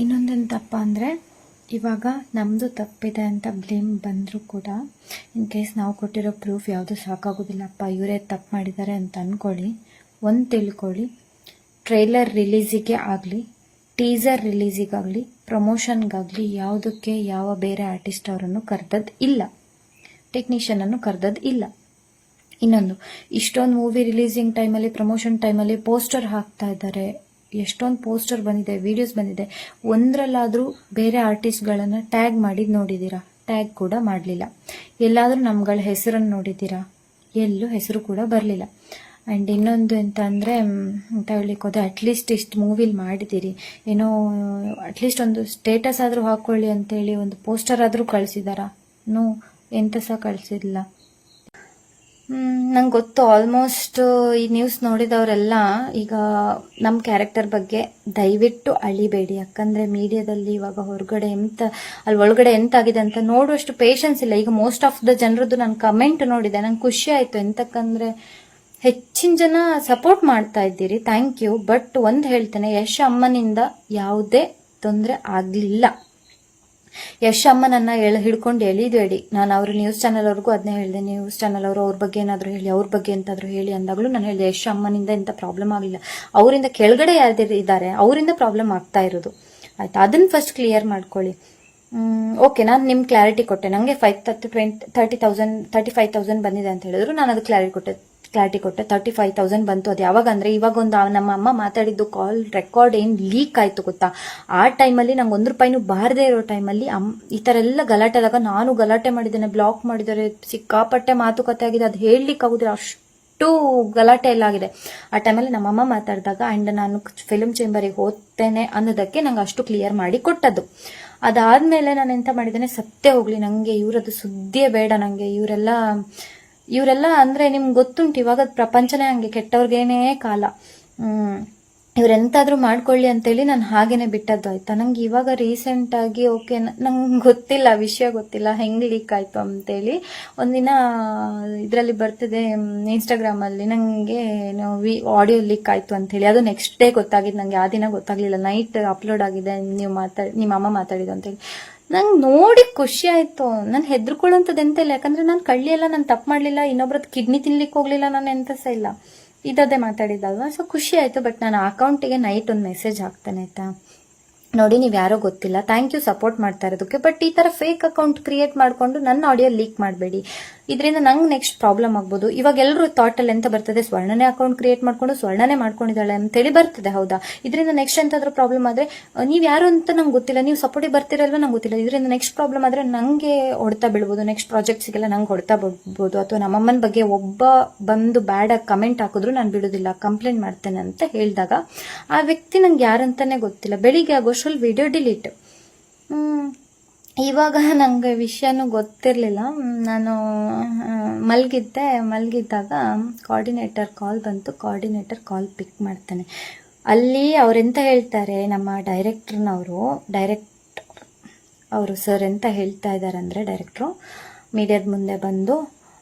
ಇನ್ನೊಂದೆಂತಪ್ಪ ಅಂದರೆ, ಇವಾಗ ನಮ್ಮದು ತಪ್ಪಿದೆ ಅಂತ ಬ್ಲೇಮ್ ಬಂದರೂ ಕೂಡ ಇನ್ ಕೇಸ್ ನಾವು ಕೊಟ್ಟಿರೋ ಪ್ರೂಫ್ ಯಾವುದು ಸಾಕಾಗೋದಿಲ್ಲಪ್ಪ, ಇವರೇ ತಪ್ಪು ಮಾಡಿದ್ದಾರೆ ಅಂತ ಅಂದ್ಕೊಳ್ಳಿ. ಒಂದು ತಿಳ್ಕೊಳ್ಳಿ, ಟ್ರೈಲರ್ ರಿಲೀಸಿಗೆ ಆಗಲಿ, ಟೀಸರ್ ರಿಲೀಸಿಗಾಗಲಿ, ಪ್ರಮೋಷನ್ಗಾಗಲಿ ಯಾವುದಕ್ಕೆ ಯಾವ ಬೇರೆ ಆರ್ಟಿಸ್ಟ್ ಅವರನ್ನು ಕರೆದದ್ದು ಇಲ್ಲ, ಟೆಕ್ನಿಷಿಯನನ್ನು ಕರೆದದ್ದು ಇಲ್ಲ. ಇನ್ನೊಂದು, ಇಷ್ಟೊಂದು ಮೂವಿ ರಿಲೀಸಿಂಗ್ ಟೈಮಲ್ಲಿ, ಪ್ರಮೋಷನ್ ಟೈಮಲ್ಲಿ ಪೋಸ್ಟರ್ ಹಾಕ್ತಾ ಇದ್ದಾರೆ, ಎಷ್ಟೊಂದು ಪೋಸ್ಟರ್ ಬಂದಿದೆ, ವಿಡಿಯೋಸ್ ಬಂದಿದೆ. ಒಂದರಲ್ಲಾದರೂ ಬೇರೆ ಆರ್ಟಿಸ್ಟ್ಗಳನ್ನು ಟ್ಯಾಗ್ ಮಾಡಿದ್ದು ನೋಡಿದ್ದೀರಾ? ಟ್ಯಾಗ್ ಕೂಡ ಮಾಡಲಿಲ್ಲ. ಎಲ್ಲಾದರೂ ನಮ್ಗಳ ಹೆಸರನ್ನು ನೋಡಿದ್ದೀರಾ? ಎಲ್ಲೂ ಹೆಸರು ಕೂಡ ಬರಲಿಲ್ಲ. ಆ್ಯಂಡ್ ಇನ್ನೊಂದು ಎಂತ ಅಂದರೆ, ಅಂತ ಹೇಳಲಿಕ್ಕೆ ಹೋದರೆ, ಅಟ್ಲೀಸ್ಟ್ ಇಷ್ಟು ಮೂವಿಲಿ ಮಾಡಿದ್ದೀರಿ, ಏನೋ ಅಟ್ಲೀಸ್ಟ್ ಒಂದು ಸ್ಟೇಟಸ್ ಆದರೂ ಹಾಕ್ಕೊಳ್ಳಿ ಅಂತೇಳಿ ಒಂದು ಪೋಸ್ಟರ್ ಆದರೂ ಕಳಿಸಿದಾರಾ? ನೋ, ಎಂತ ಸಹ ಕಳಿಸಿಲ್ಲ. ನಂಗೆ ಗೊತ್ತು, ಆಲ್ಮೋಸ್ಟ್ ಈ ನ್ಯೂಸ್ ನೋಡಿದವರೆಲ್ಲ ಈಗ ನಮ್ಮ ಕ್ಯಾರೆಕ್ಟರ್ ಬಗ್ಗೆ ದಯವಿಟ್ಟು ಅಳಿಬೇಡಿ. ಯಾಕಂದರೆ ಮೀಡಿಯಾದಲ್ಲಿ ಇವಾಗ ಹೊರಗಡೆ ಅಲ್ಲಿ ಒಳಗಡೆ ಎಂತಾಗಿದೆ ಅಂತ ನೋಡುವಷ್ಟು ಪೇಷನ್ಸ್ ಇಲ್ಲ. ಈಗ ಮೋಸ್ಟ್ ಆಫ್ ದ ಜನರದ್ದು ನಾನು ಕಮೆಂಟ್ ನೋಡಿದೆ, ನಂಗೆ ಖುಷಿ ಆಯಿತು. ಎಂತಕ್ಕಂದರೆ ಹೆಚ್ಚಿನ ಜನ ಸಪೋರ್ಟ್ ಮಾಡ್ತಾ ಇದ್ದೀರಿ, ಥ್ಯಾಂಕ್ ಯು. ಬಟ್ ಒಂದು ಹೇಳ್ತೇನೆ, ಯಶ್ ಅಮ್ಮನಿಂದ ಯಾವುದೇ ತೊಂದರೆ ಆಗಲಿಲ್ಲ. ಯಶ್ ಅಮ್ಮನನ್ನ ಹಿಡ್ಕೊಂಡು ಎಳಿಬೇಡಿ. ನಾನು ಅವ್ರ ನ್ಯೂಸ್ ಚಾನಲ್ ಅವ್ರಿಗೂ ಅದನ್ನೇ ಹೇಳಿದೆ, ನ್ಯೂಸ್ ಚಾನಲ್ ಅವರು ಅವ್ರ ಬಗ್ಗೆ ಏನಾದರೂ ಹೇಳಿ, ಅವ್ರ ಬಗ್ಗೆ ಎಂತಾದರೂ ಹೇಳಿ ಅಂದಾಗಲೂ ನಾನು ಹೇಳಿದೆ, ಯಶ್ ಅಮ್ಮನಿಂದ ಎಂಥ ಪ್ರಾಬ್ಲಮ್ ಆಗಲಿಲ್ಲ. ಅವರಿಂದ ಕೆಳಗಡೆ ಯಾರು ಇದ್ದಾರೆ ಅವರಿಂದ ಪ್ರಾಬ್ಲಮ್ ಆಗ್ತಾ ಇರೋದು, ಆಯ್ತಾ? ಅದನ್ನ ಫಸ್ಟ್ ಕ್ಲಿಯರ್ ಮಾಡ್ಕೊಳ್ಳಿ. ಓಕೆ, ನಾನು ನಿಮ್ಗೆ ಕ್ಲಾರಿಟಿ ಕೊಟ್ಟೆ. ನನಗೆ 35,000 ಬಂದಿದೆ ಅಂತ ಹೇಳಿದ್ರು, ನಾನು ಅದು ಕ್ಲಾರಿಟಿ ಕೊಟ್ಟೆ. 35,000 ಬಂತು. ಅದು ಯಾವಾಗ ಅಂದರೆ, ಇವಾಗ ಒಂದು ನಮ್ಮ ಅಮ್ಮ ಮಾತಾಡಿದ್ದು ಕಾಲ್ ರೆಕಾರ್ಡ್ ಏನು ಲೀಕ್ ಆಯಿತು ಗೊತ್ತಾ? ಆ ಟೈಮಲ್ಲಿ ನಂಗೆ 1 ರೂಪಾಯಿನೂ ಬಾರದೇ ಇರೋ ಟೈಮಲ್ಲಿ ಈ ಥರ ಎಲ್ಲ ಗಲಾಟೆ ಆದಾಗ ನಾನು ಗಲಾಟೆ ಮಾಡಿದ್ದೇನೆ, ಬ್ಲಾಕ್ ಮಾಡಿದ್ದಾರೆ, ಸಿಕ್ಕಾಪಟ್ಟೆ ಮಾತುಕತೆ ಆಗಿದೆ, ಅದು ಹೇಳಲಿಕ್ಕೆ ಆಗೋದಿಲ್ಲ, ಅಷ್ಟು ಗಲಾಟೆ ಎಲ್ಲ ಆಗಿದೆ. ಆ ಟೈಮಲ್ಲಿ ನಮ್ಮಮ್ಮ ಮಾತಾಡಿದಾಗ ಆ್ಯಂಡ್ ನಾನು ಫಿಲ್ಮ್ ಚೇಂಬರಿಗೆ ಹೋಗ್ತೇನೆ ಅನ್ನೋದಕ್ಕೆ ನಂಗೆ ಅಷ್ಟು ಕ್ಲಿಯರ್ ಮಾಡಿ ಕೊಟ್ಟದ್ದು. ಅದಾದಮೇಲೆ ನಾನು ಎಂತ ಮಾಡಿದ್ದೇನೆ, ಸತ್ಯ ಹೋಗಲಿ, ನನಗೆ ಇವರದ್ದು ಸುದ್ದಿಯೇ ಬೇಡ. ನನಗೆ ಇವರೆಲ್ಲ ಅಂದರೆ ನಿಮ್ಗೆ ಗೊತ್ತುಂಟು, ಇವಾಗ ಪ್ರಪಂಚನೇ ಹಂಗೆ, ಕೆಟ್ಟವ್ರಿಗೇನೇ ಕಾಲ. ಇವರೆಂತಾದರೂ ಮಾಡ್ಕೊಳ್ಳಿ ಅಂತೇಳಿ ನಾನು ಹಾಗೇನೆ ಬಿಟ್ಟದ್ದು, ಆಯ್ತಾ? ನಂಗೆ ಇವಾಗ ರೀಸೆಂಟಾಗಿ ಓಕೆ, ನಂಗೆ ಗೊತ್ತಿಲ್ಲ, ವಿಷಯ ಗೊತ್ತಿಲ್ಲ ಹೆಂಗೆ ಲೀಕ್ ಆಯಿತು ಅಂತೇಳಿ. ಒಂದಿನ ಇದರಲ್ಲಿ ಬರ್ತಿದೆ ಇನ್ಸ್ಟಾಗ್ರಾಮಲ್ಲಿ, ನನಗೆ ಆಡಿಯೋ ಲೀಕ್ ಆಯಿತು ಅಂತೇಳಿ. ಅದು ನೆಕ್ಸ್ಟ್ ಡೇ ಗೊತ್ತಾಗಿದ್ದು ನನಗೆ, ಆ ದಿನ ಗೊತ್ತಾಗಲಿಲ್ಲ. ನೈಟ್ ಅಪ್ಲೋಡ್ ಆಗಿದೆ, ನಿಮ್ಮ ಅಮ್ಮ ಮಾತಾಡಿದ್ದು ಅಂತೇಳಿ. ನಂಗೆ ನೋಡಿ ಖುಷಿ ಆಯಿತು. ನಾನು ಹೆದರ್ಕೊಳ್ಳೋಂಥದ್ದು ಎಂತ ಇಲ್ಲ, ಯಾಕಂದರೆ ನಾನು ಕಳ್ಳಿ ಎಲ್ಲ, ನಾನು ತಪ್ಪು ಮಾಡಲಿಲ್ಲ, ಇನ್ನೊಬ್ರದ್ದು ಕಿಡ್ನಿ ತಿನ್ಲಿಕ್ಕೆ ಹೋಗಲಿಲ್ಲ, ನಾನು ಎಂತ ಸಹ ಇಲ್ಲ, ಇದೇ ಮಾತಾಡಿದ್ದಲ್ವ. ಸೊ ಖುಷಿ ಆಯಿತು. ಬಟ್ ನಾನು ಅಕೌಂಟಿಗೆ ನೈಟ್ ಒಂದು ಮೆಸೇಜ್ ಹಾಕ್ತೇನೆ, ಆಯಿತಾ? ನೋಡಿ, ನೀವು ಯಾರೋ ಗೊತ್ತಿಲ್ಲ, ಥ್ಯಾಂಕ್ ಯು ಸಪೋರ್ಟ್ ಮಾಡ್ತಾ ಇರೋದಕ್ಕೆ, ಬಟ್ ಈ ಥರ ಫೇಕ್ ಅಕೌಂಟ್ ಕ್ರಿಯೇಟ್ ಮಾಡಿಕೊಂಡು ನನ್ನ ಆಡಿಯೋ ಲೀಕ್ ಮಾಡಬೇಡಿ. ಇದರಿಂದ ನಂಗೆ ನೆಕ್ಸ್ಟ್ ಪ್ರಾಬ್ಲಮ್ ಆಗ್ಬೋದು. ಇವಾಗ ಎಲ್ಲರೂ ಥಾಟಲ್ಲಿ ಎಂತ ಬರ್ತದೆ, ಸ್ವರ್ಣನೇ ಅಕೌಂಟ್ ಕ್ರಿಯೇಟ್ ಮಾಡಿಕೊಂಡು ಸ್ವರ್ಣನೇ ಮಾಡ್ಕೊಂಡಿದ್ದಾಳೆ ಅಂತೇಳಿ ಬರ್ತದೆ, ಹೌದಾ? ಇದರಿಂದ ನೆಕ್ಸ್ಟ್ ಎಂತಾದ್ರೂ ಪ್ರಾಬ್ಲಮ್ ಆದರೆ, ನೀವು ಯಾರು ಅಂತ ನಂಗೆ ಗೊತ್ತಿಲ್ಲ, ನೀವು ಸಪೋರ್ಟಿಗೆ ಬರ್ತಿರಲ್ವ ನಂಗೆ ಗೊತ್ತಿಲ್ಲ. ಇದರಿಂದ ನೆಕ್ಸ್ಟ್ ಪ್ರಾಬ್ಲಮ್ ಆದರೆ ನನಗೆ ಹೊಡ್ತಾ ಬೀಳ್ಬೋದು, ನೆಕ್ಸ್ಟ್ ಪ್ರಾಜೆಕ್ಟ್ಸಿಗೆಲ್ಲ ನಂಗೆ ಹೊಡ್ತಾ ಬಿಡ್ಬೋದು. ಅಥವಾ ನಮ್ಮಮ್ಮನ ಬಗ್ಗೆ ಒಬ್ಬ ಬಂದು ಬ್ಯಾಡಾಗಿ ಕಮೆಂಟ್ ಹಾಕಿದ್ರು ನಾನು ಬಿಡೋದಿಲ್ಲ, ಕಂಪ್ಲೇಂಟ್ ಮಾಡ್ತೇನೆ ಅಂತ ಹೇಳಿದಾಗ ಆ ವ್ಯಕ್ತಿ ನಂಗೆ ಯಾರಂತಾನೆ ಗೊತ್ತಿಲ್ಲ. ಬೆಳಿಗ್ಗೆ ಆಗೋಷ್ಟ್ರಲ್ಲಿ ವಿಡಿಯೋ ಡಿಲೀಟ್. ಇವಾಗ ನನಗೆ ವಿಷಯನೂ ಗೊತ್ತಿರಲಿಲ್ಲ. ನಾನು ಮಲಗಿದ್ದಾಗ ಕೋಆರ್ಡಿನೇಟರ್ ಕಾಲ್ ಬಂತು. ಕೋಆರ್ಡಿನೇಟರ್ ಕಾಲ್ ಪಿಕ್ ಮಾಡ್ತಾನೆ. ಅಲ್ಲಿ ಅವರೆಂತ ಹೇಳ್ತಾರೆ, ನಮ್ಮ ಅವರು ಸರ್ ಎಂತ ಹೇಳ್ತಾ ಇದ್ದಾರೆ ಅಂದರೆ, ಡೈರೆಕ್ಟ್ರು ಮೀಡಿಯಾದ ಮುಂದೆ ಬಂದು,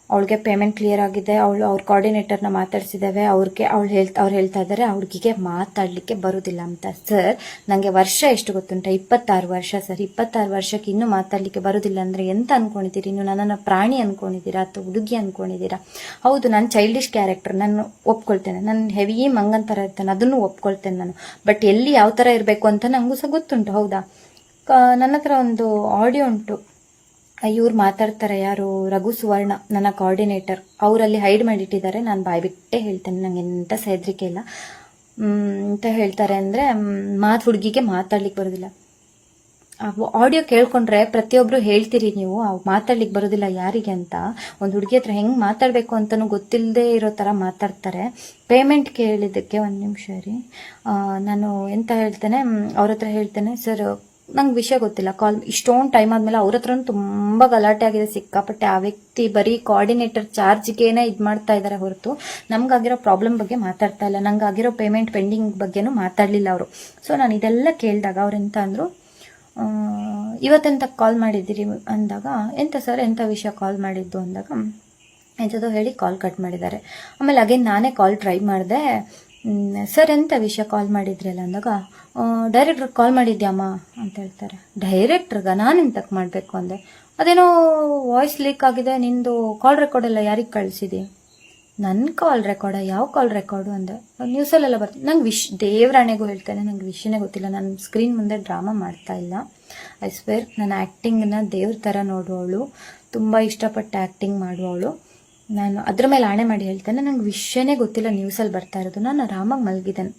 ಅವಳಿಗೆ ಪೇಮೆಂಟ್ ಕ್ಲಿಯರ್ ಆಗಿದೆ, ಅವ್ರ ಕೋಆರ್ಡಿನೇಟರ್ನ ಮಾತಾಡ್ಸಿದ್ದೇವೆ, ಅವ್ರು ಹೇಳ್ತಾ ಇದ್ದಾರೆ ಹುಡುಗಿಗೆ ಮಾತಾಡಲಿಕ್ಕೆ ಬರೋದಿಲ್ಲ ಅಂತ. ಸರ್, ನನಗೆ ವರ್ಷ ಎಷ್ಟು ಗೊತ್ತುಂಟ? 26 ವರ್ಷ ಸರ್. 26 ವರ್ಷಕ್ಕೆ ಇನ್ನೂ ಮಾತಾಡಲಿಕ್ಕೆ ಬರೋದಿಲ್ಲ ಅಂದರೆ ಎಂತ ಅನ್ಕೊಂಡಿದ್ದೀರಿ? ನೀವು ನನ್ನನ್ನು ಪ್ರಾಣಿ ಅನ್ಕೊಂಡಿದ್ದೀರಾ ಅಥವಾ ಹುಡುಗಿ ಅನ್ಕೊಂಡಿದ್ದೀರಾ? ಹೌದು, ನಾನು ಚೈಲ್ಡಿಶ್ ಕ್ಯಾರೆಕ್ಟರ್, ನಾನು ಒಪ್ಕೊಳ್ತೇನೆ. ನಾನು ಹೆವಿ ಮಂಗನ್ ಥರ ಇರ್ತೇನೆ, ಅದನ್ನು ಒಪ್ಕೊಳ್ತೇನೆ ನಾನು. ಬಟ್ ಎಲ್ಲಿ ಯಾವ ಥರ ಇರಬೇಕು ಅಂತ ನನಗೂ ಸಹ ಗೊತ್ತುಂಟು, ಹೌದಾ? ನನ್ನ ಹತ್ರ ಒಂದು ಆಡಿಯೋ ಉಂಟು. ಇವ್ರು ಮಾತಾಡ್ತಾರೆ, ಯಾರು? ರಘು ಸುವರ್ಣ, ನನ್ನ ಕೋಆರ್ಡಿನೇಟರ್. ಅವರಲ್ಲಿ ಹೈಡ್ ಮಾಡಿಟ್ಟಿದ್ದಾರೆ, ನಾನು ಬಾಯ್ಬಿಟ್ಟೆ ಹೇಳ್ತೇನೆ, ನಂಗೆ ಎಂಥ ಹೆದರಿಕೆ ಇಲ್ಲ ಅಂತ ಹೇಳ್ತಾರೆ. ಅಂದರೆ ಹುಡುಗಿಗೆ ಮಾತಾಡ್ಲಿಕ್ಕೆ ಬರೋದಿಲ್ಲ. ಆಡಿಯೋ ಕೇಳ್ಕೊಂಡ್ರೆ ಪ್ರತಿಯೊಬ್ಬರು ಹೇಳ್ತೀರಿ ನೀವು ಮಾತಾಡ್ಲಿಕ್ಕೆ ಬರೋದಿಲ್ಲ ಯಾರಿಗೆ ಅಂತ. ಒಂದು ಹುಡುಗಿ ಹತ್ರ ಹೆಂಗೆ ಮಾತಾಡಬೇಕು ಅಂತಲೂ ಗೊತ್ತಿಲ್ಲದೆ ಇರೋ ಥರ ಮಾತಾಡ್ತಾರೆ. ಪೇಮೆಂಟ್ ಕೇಳಿದ್ದಕ್ಕೆ 1 ನಿಮಿಷ ರೀ, ನಾನು ಎಂತ ಹೇಳ್ತೇನೆ, ಅವ್ರ ಹತ್ರ ಹೇಳ್ತೇನೆ, ಸರ್ ನಂಗೆ ವಿಷಯ ಗೊತ್ತಿಲ್ಲ. ಇಷ್ಟೊಂದು ಟೈಮ್ ಆದಮೇಲೆ ಅವ್ರ ಹತ್ರ ತುಂಬ ಗಲಾಟೆ ಆಗಿದೆ, ಸಿಕ್ಕಾಪಟ್ಟೆ. ಆ ವ್ಯಕ್ತಿ ಬರೀ ಕೋಆರ್ಡಿನೇಟರ್ ಚಾರ್ಜ್ಗೇನೆ ಇದು ಮಾಡ್ತಾ ಇದ್ದಾರೆ ಹೊರತು ನಮ್ಗಾಗಿರೋ ಪ್ರಾಬ್ಲಮ್ ಬಗ್ಗೆ ಮಾತಾಡ್ತಾ ಇಲ್ಲ, ನಂಗಾಗಿರೋ ಪೇಮೆಂಟ್ ಪೆಂಡಿಂಗ್ ಬಗ್ಗೆನೂ ಮಾತಾಡಲಿಲ್ಲ ಅವರು. ಸೊ ನಾನು ಇದೆಲ್ಲ ಕೇಳಿದಾಗ ಅವ್ರೆಂತ ಅಂದರು, ಇವತ್ತೆಂತ ಕಾಲ್ ಮಾಡಿದ್ದೀರಿ ಅಂದಾಗ, ಎಂತ ಸರ್ ಎಂಥ ವಿಷಯ ಕಾಲ್ ಮಾಡಿದ್ದು ಅಂದಾಗ ಎಂಥದೋ ಹೇಳಿ ಕಾಲ್ ಕಟ್ ಮಾಡಿದ್ದಾರೆ. ಆಮೇಲೆ ಅಗೇನ್ ನಾನೇ ಕಾಲ್ ಟ್ರೈ ಮಾಡಿದೆ. ಸರ್ ಎಂಥ ವಿಷಯ ಕಾಲ್ ಮಾಡಿದ್ರಲ್ಲ ಅಂದಾಗ ಡೈರೆಕ್ಟ್ರಿಗೆ ಕಾಲ್ ಮಾಡಿದ್ಯಾಮ್ಮ ಅಂತ ಹೇಳ್ತಾರೆ. ಡೈರೆಕ್ಟ್ರಿಗ ನಾನು ಎಂತಕ್ಕೆ ಮಾಡಬೇಕು ಅಂದೆ. ಅದೇನೋ ವಾಯ್ಸ್ ಲೀಕ್ ಆಗಿದೆ, ನಿಂದು ಕಾಲ್ ರೆಕಾರ್ಡ್ ಎಲ್ಲ ಯಾರಿಗೆ ಕಳಿಸಿದೆ? ನನ್ನ ಕಾಲ್ ರೆಕಾರ್ಡ? ಯಾವ ಕಾಲ್ ರೆಕಾರ್ಡು ಅಂದೆ. ನ್ಯೂಸಲ್ಲೆಲ್ಲ ಬರ್ತೀನಿ. ನಂಗೆ ದೇವ್ರಾಣೆಗೂ ಹೇಳ್ತೇನೆ, ನಂಗೆ ವಿಷಯನೇ ಗೊತ್ತಿಲ್ಲ. ನಾನು ಸ್ಕ್ರೀನ್ ಮುಂದೆ ಡ್ರಾಮಾ ಮಾಡ್ತಾ ಇಲ್ಲ. ಐ ಸ್ವೇರ್, ನನ್ನ ಆ್ಯಕ್ಟಿಂಗನ್ನ ದೇವ್ರ ಥರ ನೋಡುವವಳು, ತುಂಬ ಇಷ್ಟಪಟ್ಟು ಆ್ಯಕ್ಟಿಂಗ್ ಮಾಡುವವಳು. ನಾನು ಅದ್ರ ಮೇಲೆ ಆಣೆ ಮಾಡಿ ಹೇಳ್ತೇನೆ, ನಂಗೆ ವಿಷಯನೇ ಗೊತ್ತಿಲ್ಲ ನ್ಯೂಸಲ್ಲಿ ಬರ್ತಾ ಇರೋದು. ನಾನು ಆರಾಮಾಗಿ ಮಲಗಿದ್ದೇನೆ.